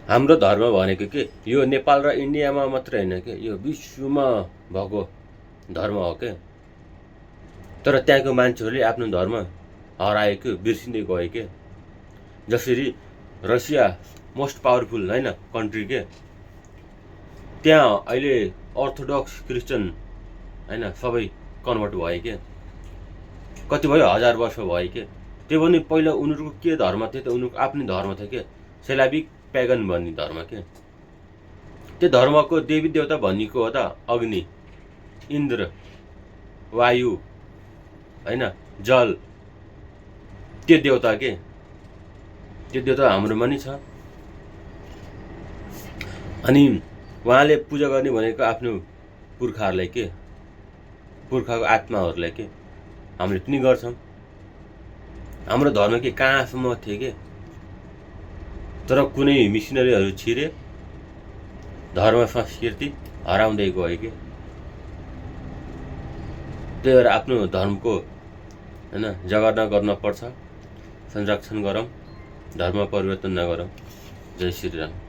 हाम्रो धर्म भनेको के यो नेपाल र इन्डियामा मात्रै होइन के, यो विश्वमा भएको धर्म हो के। तर त्यहाँको मान्छेहरूले आफ्नो धर्म हराएको, बिर्सिँदै गयो के। जसरी रसिया मोस्ट पावरफुल होइन कन्ट्री के, त्यहाँ अहिले अर्थोडक्स क्रिस्चियन होइन सबै कन्भर्ट भयो के। कति भयो, 1000 वर्ष भयो के। त्यो पनि पहिला उनीहरूको के धर्म थियो त, उनीहरूको आफ्नै धर्म थियो के, सेलाबिक प्यागन भन्ने धर्म के। त्यो धर्मको देवी देवता भनिएको हो त अग्नि, इन्द्र, वायु होइन, जल, त्यो देवता के। त्यो देवता हाम्रोमा नि छ। अनि उहाँले पूजा गर्ने भनेको आफ्नो पुर्खाहरूलाई के, पुर्खाको आत्माहरूलाई के, हामीले पनि गर्छौँ। हाम्रो धर्म के कहाँसम्म थियो के, तर कुनै मिसनरीहरू छिरे धर्म संस्कृति हराउँदै गयो के। त्यही भएर आफ्नो धर्मको होइन जगर्ना गर्न पर्छ, संरक्षण गरौँ, धर्म परिवर्तन नगरौँ। जय श्री राम।